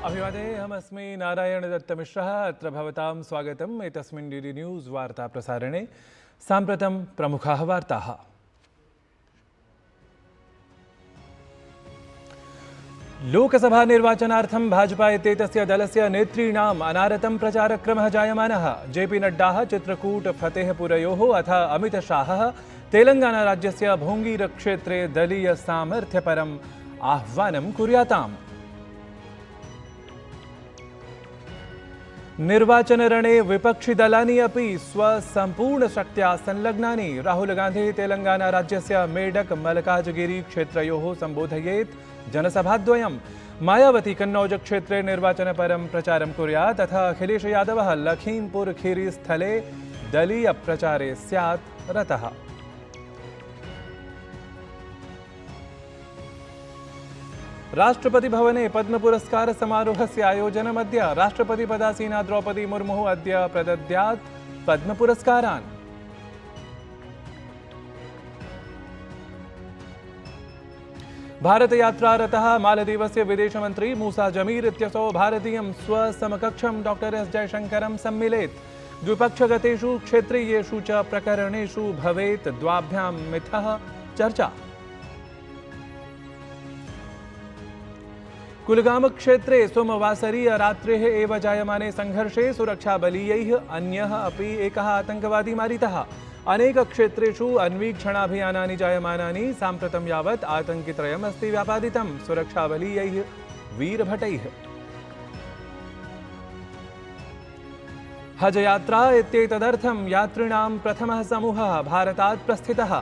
अभिवादने अहमस्मि नारायणदत्तमिश्रः। अत्र भवतां स्वागतम् एतस्मिन् डीडी न्यूज़ वार्ता प्रसारणे। साम्प्रतं प्रमुखाः वार्ताः। लोकसभा निर्वाचनार्थं भाजपा इत्येतस्य दलस्य नेतॄणाम् अनारतं प्रचारक्रमः जायमानः। जेपी नड्डा चित्रकूट फतेहपुरयोः अथ अमितशाहः तेलङ्गानाराज्यस्य भोङ्गीरक्षेत्रे दलीयसामर्थ्यपरम् आह्वानं कुर्याताम्। निर्वाचनरणे विपक्षिदलानि अपि स्वसम्पूर्णशक्त्या संलग्नानि। राहुल गान्धी तेलङ्गानाराज्यस्य मेडक मलकाजगिरी क्षेत्रयोः सम्बोधयेत् जनसभाद्वयम्। मायावती कन्नौज क्षेत्रे निर्वाचनपरं प्रचारं कुर्यात् तथा अखिलेश यादवः लखीमपुर खीरी स्थले दलीय प्रचारे स्यात् रतः। राष्ट्रपति भवने पद्म पुरस्कार समारोहस्य आयोजनमद्य। राष्ट्रपति पदासीना द्रौपदी मुर्मुः अद्य प्रदद्यात् पद्म पुरस्कारान्। भारतयात्रारतः मालदीवस्य विदेशमन्त्री मूसा जमीर इत्यसौ भारतीयं स्वसमकक्षं डॉक्टर एस जयशंकरं सम्मिलेत्। द्विपक्षगतेषु क्षेत्रीयेषु च प्रकरणेषु भवेत् द्वाभ्यां मिथः चर्चा। कुलगाम क्षेत्रे सोमवासरीय रात्रेः एव जायमाने संघर्षे सुरक्षाबलीयैः अन्यः अपि एकः आतङ्कवादी मारितः। अनेक क्षेत्रेषु अन्वीक्षणाभियानानि जायमानानि। साम्प्रतं यावत् आतङ्कित्रयमस्ति व्यापादितं सुरक्षाबलीयैः वीरभटैः। हज यात्रा इत्येतदर्थं यात्रिणां प्रथमः समूहः भारतात् प्रस्थितः।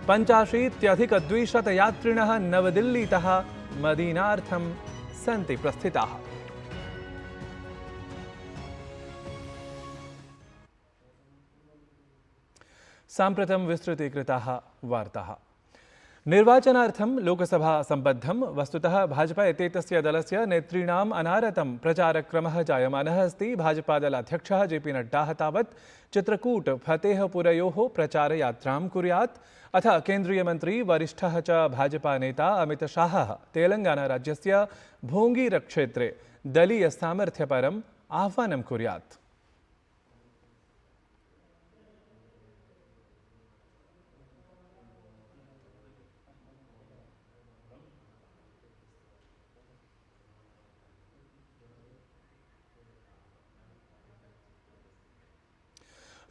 85,200 यात्रिणः नवदिल्लीतः मदीनार्थं सन्ति प्रस्थिताः। साम्प्रतं विस्तृतीकृताः वार्ताः। निर्वाचनार्थं लोकसभा सम्बद्धं वस्तुतः भाजपा इत्येतस्य दलस्य नेतॄणाम् अनारतं प्रचारक्रमः जायमानः अस्ति। भाजपादलाध्यक्षः जेपी नड्डा तावत् चित्रकूट फतेहपुरयोः प्रचारयात्रां कुर्यात्। अथ केन्द्रीयमन्त्री वरिष्ठः च भाजपा नेता अमितशाहः तेलङ्गानाराज्यस्य भोङ्गीरक्षेत्रे दलीयसामर्थ्यपरम् आह्वानं कुर्यात्।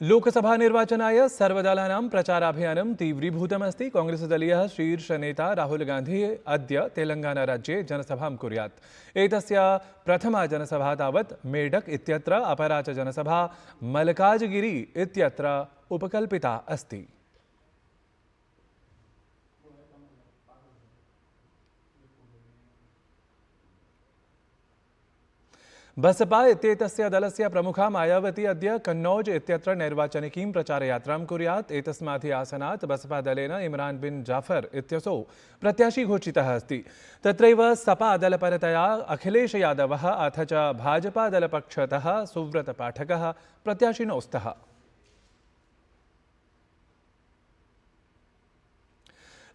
लोकसभा निर्वाचनाय सर्वदलानां प्रचाराभियानं तीव्रीभूतमस्ति। कांग्रेसदलीयः शीर्षनेता राहुल गान्धी अद्य तेलङ्गानाराज्ये जनसभां कुर्यात्। एतस्य प्रथमा जनसभा तावत् मेडक इत्यत्र, अपरा च जनसभा मलकाजगिरी इत्यत्र उपकल्पिता अस्ति। बसपा इत्येतस्य दलस्य प्रमुखा मायावती अद्य कन्नौज इत्यत्र नैर्वाचनिकीं प्रचारयात्रां कुर्यात्। एतस्मात् आसनात् बसपा दलेन इमरान बिन जाफर इत्यसौ प्रत्याशी घोषितः अस्ति। तत्रैव सपा दलपरतया अखिलेश यादवः अथ च भाजपा दलपक्षतः सुव्रत पाठकः प्रत्याशिनौ स्तः।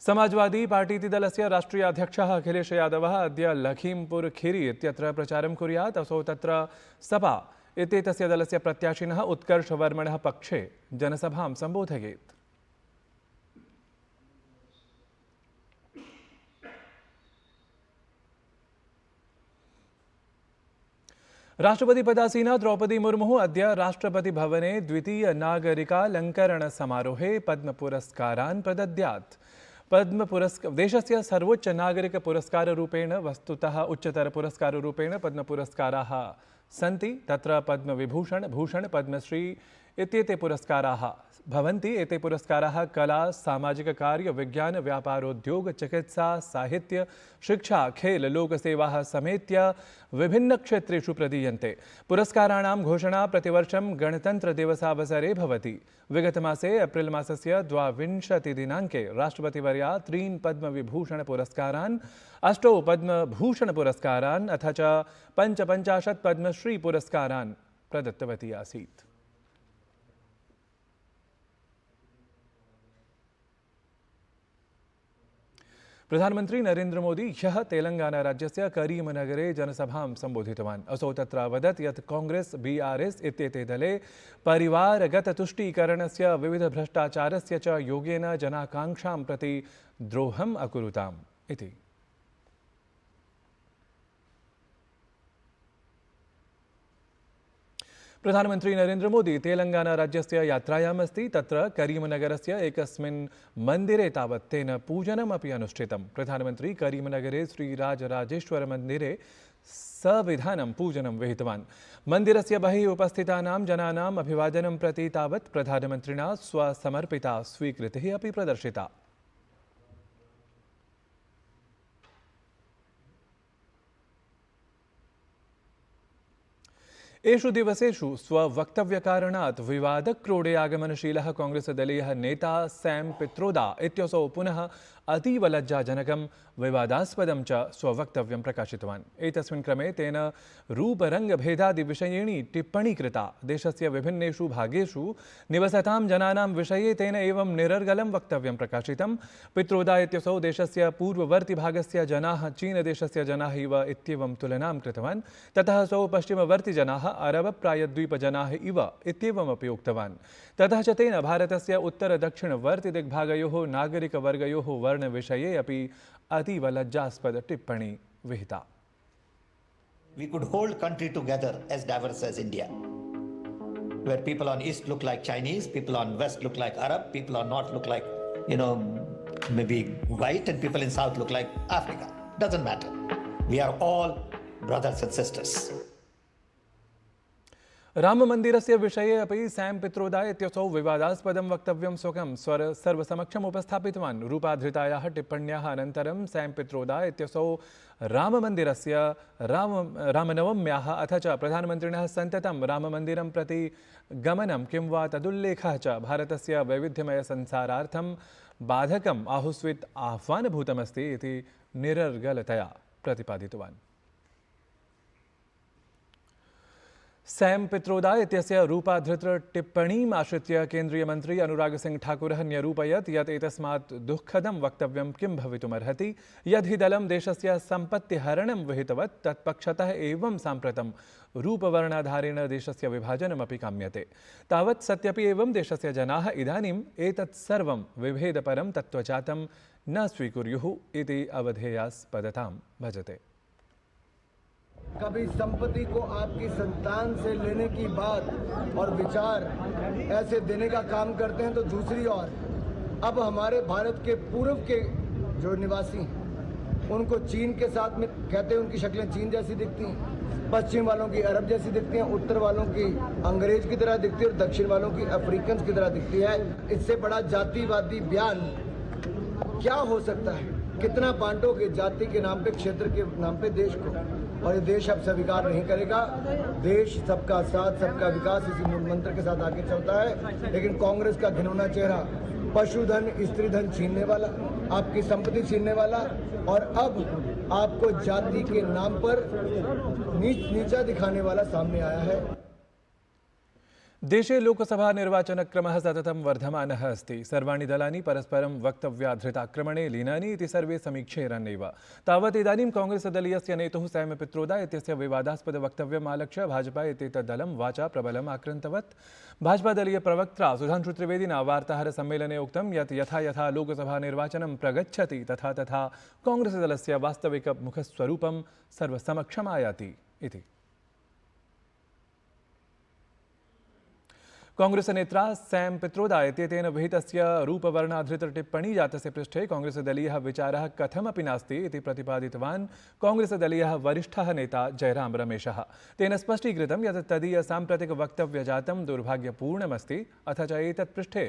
समाजवादी पार्टी दलस्य राष्ट्रीय अध्यक्षः अखिलेश यादवः अद्य लखीमपुर खीरी इत्यत्र प्रचारं कुर्यात्। असौ तत्र सपा इत्येतस्य दलस्य प्रत्याशिनः उत्कर्षवर्मणः पक्षे जनसभां सम्बोधयेत्। राष्ट्रपति पदासीना द्रौपदी मुर्मुः अद्य राष्ट्रपति भवने द्वितीय नागरिकालङ्करण समारोहे पद्म पुरस्कारान् प्रदद्यात्। देशस्य सर्वोच्च नागरिक पुरस्काररूपेण वस्तुतः उच्चतर पुरस्काररूपेण पद्म पुरस्काराः सन्ति। तत्र पद्मविभूषण, भूषण, पद्मश्री इत्येते पुरस्काराः भवन्ति। एते पुरस्काराः कला, सामाजिक कार्य, विज्ञान, व्यापारोद्योग, चिकित्सा, साहित्य, शिक्षा, खेल, लोकसेवाः समेत्य विभिन्नक्षेत्रेषु प्रदीयन्ते। पुरस्काराणां घोषणा प्रतिवर्षं गणतन्त्रदिवसावसरे भवति। विगतमासे एप्रिल मासस्य 22 दिनाङ्के राष्ट्रपतिवर्या 3 पद्मविभूषणपुरस्कारान्, 8 पद्मभूषणपुरस्कारान् अथ च 55 पद्मश्रीपुरस्कारान् प्रदत्तवती आसीत्। प्रधानमंत्री नरेंद्र मोदी ह्यः तेलंगानाराज्यस्य करीमनगरे जनसभां सम्बोधितवान्। असौ तत्र अवदत् यत् कांग्रेस बीआरएस इत्येते दले परिवारगततुष्टीकरणस्य विविधभ्रष्टाचारस्य च योगेन जनाकाङ्क्षां प्रति द्रोहम् अकुरुताम् इति। प्रधानमंत्री नरेंद्र मोदी तेलंगाना राज्यस्य यात्रायाम् अस्ति। तत्र करीमनगरस्य एकस्मिन् मन्दिरे तावत् तेन पूजनमपि अनुष्ठितम्। प्रधानमंत्री करीमनगरे श्रीराजराजेश्वर मन्दिरे सविधानं पूजनं विहितवान्। मन्दिरस्य बहिः उपस्थितानां जनानाम् अभिवादनं प्रति तावत् प्रधानमन्त्रिणा स्वसमर्पिता स्वीकृतिः अपि प्रदर्शिता। एषु दिवसेषु स्ववक्तव्यकारणात् विवादक्रोडे आगमनशीलः कांग्रेसदलीयः नेता सैम पित्रोदा इत्यसौ पुनः अतीव लज्जाजनकं विवादास्पदं च स्ववक्तव्यं प्रकाशितवान्। एतस्मिन् क्रमे तेन रूपरङ्गभेदादिविषयिणी टिप्पणी कृता। देशस्य विभिन्नेषु भागेषु निवसतां जनानां विषये तेन एवं निरर्गलं वक्तव्यं प्रकाशितं। पित्रोदा इत्यसौ देशस्य पूर्ववर्तिभागस्य जनाः चीनदेशस्य जनाः इव इत्येवं तुलनां कृतवान्। ततः असौ पश्चिमवर्तिजनाः अरबप्रायद्वीपजनाः इव इत्येवमपि उक्तवान्। ततः च तेन भारतस्य उत्तरदक्षिणवर्तिदिग्भागयोः नागरिकवर्गयोः वर्णविषये अपि अतीव लज्जास्पद टिप्पणी विहिता। We could hold country together as diverse as India, where people on east look like Chinese, people on west look like Arab, people on north look like, maybe white, and people in south look like Africa. Doesn't matter. We are all brothers and sisters. राममन्दिरस्य विषये अपि Sam Pitroda इत्यसौ विवादास्पदं वक्तव्यं स्वकं सर्वसमक्षम् उपस्थापितवान्। रूपाधृतायाः टिप्पण्याः अनन्तरं Sam Pitroda इत्यसौ राममन्दिरस्य रामनवम्याः अथ च प्रधानमन्त्रिणः सन्ततं राममन्दिरं प्रति गमनं किं वा तदुल्लेखः च भारतस्य वैविध्यमयसंसारार्थं बाधकम् आहुस्वित् आह्वानभूतमस्ति इति निरर्गलतया प्रतिपादितवान्। सैम पित्रोदा इत्यस्य रूपाधृतटिप्पणीम् आश्रित्य केन्द्रीयमन्त्री अनुरागसिंह ठाकुरः न्यरूपयत् यत् एतस्मात् दुःखदं वक्तव्यं किं भवितुमर्हति। यदि दलं देशस्य सम्पत्तिहरणं विहितवत् तत्पक्षतः एवं साम्प्रतं रूपवर्णाधारेण देशस्य विभाजनमपि काम्यते। तावत् सत्यपि एवं देशस्य जनाः इदानीम् एतत् सर्वं विभेदपरं तत्त्वजातं न स्वीकुर्युः इति अवधेयास्पदतां भजते। कभी संपत्ति को आपकी संतान से लेने की बात और विचार ऐसे देने का काम करते हैं, तो दूसरी ओर अब हमारे भारत के पूर्व के जो निवासी हैं उनको चीन के साथ में कहते हैं, उनकी शक्लें चीन जैसी दिखती हैं, पश्चिम वालों की अरब जैसी दिखती हैं, उत्तर वालों की अंग्रेज की तरह दिखती है और दक्षिण वालों की अफ्रीकन की तरह दिखती है। इससे बड़ा जातिवादी बयान क्या हो सकता है? कितना बांटोगे जाति के नाम पे, क्षेत्र के नाम पे देश को? और ये देश अब स्वीकार नहीं करेगा। देश सबका साथ सबका विकास इसी मूल मंत्र के साथ आगे चलता है। लेकिन कांग्रेस का घिनौना चेहरा पशुधन स्त्री धन छीनने वाला, आपकी संपत्ति छीनने वाला, और अब आपको जाति के नाम पर नीचा दिखाने वाला सामने आया है। देशे लोकसभा निर्वाचनक्रमः सततं वर्धमानः अस्ति। सर्वाणि दलानि परस्परं वक्तव्याधृताक्रमणे लीनानि इति सर्वे समीक्षेरन्नैव। तावत् इदानीं कांग्रेसदलीयस्य नेतुः सैम पित्रोदा इत्यस्य विवादास्पदवक्तव्यम् आलक्ष्य भाजपा इत्येतद्दलं वाचा प्रबलम् आक्रन्तवत्। भाजपादलीयप्रवक्त्रा सुधांशु त्रिवेदिना वार्ताहरसम्मेलने उक्तं यत् यथा यथा लोकसभा निर्वाचनं प्रगच्छति तथा तथा कांग्रेसदलस्य वास्तविकमुखस्वरूपं सर्वसमक्षम् आयाति इति। कांग्रेस नेत्रा सैम पित्रोदा इत्येतेन विहितस्य रूपवर्णाधृतटिप्पणी जातस्य पृष्ठे कांग्रेसदलीयः विचारः कथमपि नास्ति इति प्रतिपादितवान् कांग्रेसदलीयः वरिष्ठः नेता जयराम रमेशः। तेन स्पष्टीकृतं यत् तदीयसाम्प्रतिकवक्तव्यजातं दुर्भाग्यपूर्णमस्ति अथ च एतत् पृष्ठे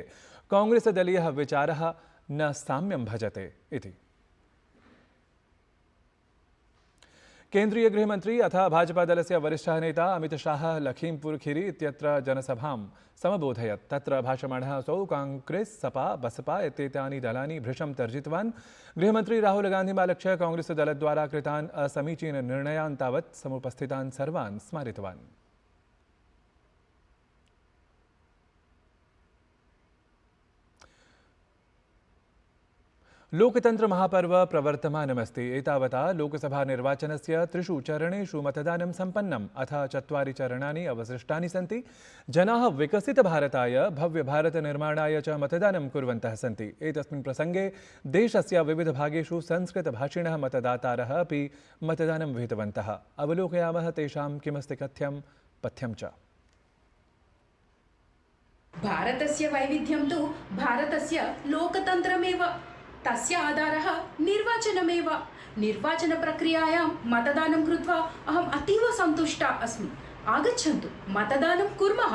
कांग्रेसदलीयः विचारः न साम्यं भजते इति। केन्द्रीय गृहमंत्री अथ भाजपादलस्य वरिष्ठः नेता अमितशाहः लखीमपुरखीरी इत्यत्र जनसभां समबोधयत्। तत्र भाषमाणः असौ कांग्रेस सपा बसपा इत्येतानि दलानि भृशं तर्जितवान्। गृहमन्त्री राहुलगान्धिमालक्ष्य कांग्रेसदलद्वारा कृतान् असमीचीननिर्णयान् तावत् समुपस्थितान् सर्वान् स्मारितवान्। लोकतंत्र महापर्व प्रवर्तमानमस्ति। एतावता लोकसभा निर्वाचनस्य 3 चरणेषु मतदानं सम्पन्नम्। अथ 4 चरणानि अवशिष्टानि सन्ति। जनाः विकसितभारताय भव्यभारतनिर्माणाय च मतदानं कुर्वन्तः सन्ति। एतस्मिन् प्रसङ्गे देशस्य विविधभागेषु संस्कृतभाषिणः मतदातारः अपि मतदानं विहितवन्तः। अवलोकयामः तेषां किमस्ति कथ्यं पथ्यं च। भारतस्य वैविध्यं तु भारतस्य लोकतन्त्रमेव। तस्य आधारः निर्वाचनमेव। निर्वाचनप्रक्रियायां मतदानं कृत्वा अहम् अतीव सन्तुष्टा अस्मि। आगच्छन्तु मतदानं कुर्मः,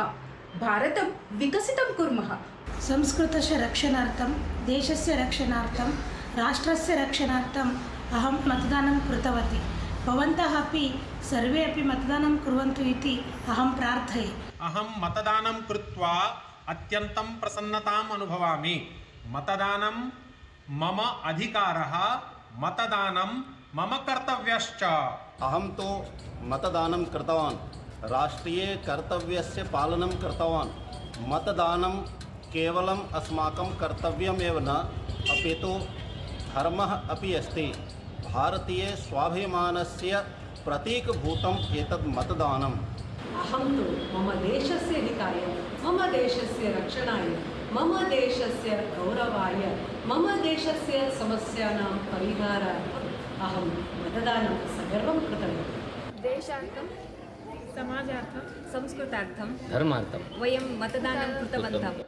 भारतं विकसितं कुर्मः। संस्कृतस्य रक्षणार्थं, देशस्य रक्षणार्थं, राष्ट्रस्य रक्षणार्थम् अहं मतदानं कृतवती। भवन्तः अपि सर्वे अपि मतदानं कुर्वन्तु इति अहं प्रार्थये। अहं मतदानं कृत्वा अत्यन्तं प्रसन्नताम् अनुभवामि। मतदानं मम अधिकारः, मतदानं मम कर्तव्यश्च। अहं तु मतदानं कृतवान्, राष्ट्रीयकर्तव्यस्य पालनं कृतवान्। मतदानं केवलम् अस्माकं कर्तव्यमेव न, अपि तु धर्मः अपि अस्ति। भारतीयस्वाभिमानस्य प्रतीकभूतम् एतत् मतदानम्। अहं तु मम देशस्य हिताय, मम देशस्य रक्षणाय, मम देशस्य गौरवाय, मम देशस्य समस्यानां परिहारार्थम् अहं मतदानं सगर्वं कृतवती। देशार्थं, समाजार्थं, संस्कृतार्थं, धर्मार्थं वयं मतदानं कृतवन्तः।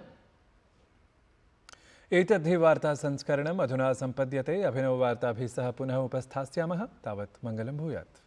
एतद्धि वार्तासंस्करणम् अधुना सम्पद्यते। अभिनववार्ताभिः सह पुनः उपस्थास्यामः। तावत् मङ्गलं भूयात्।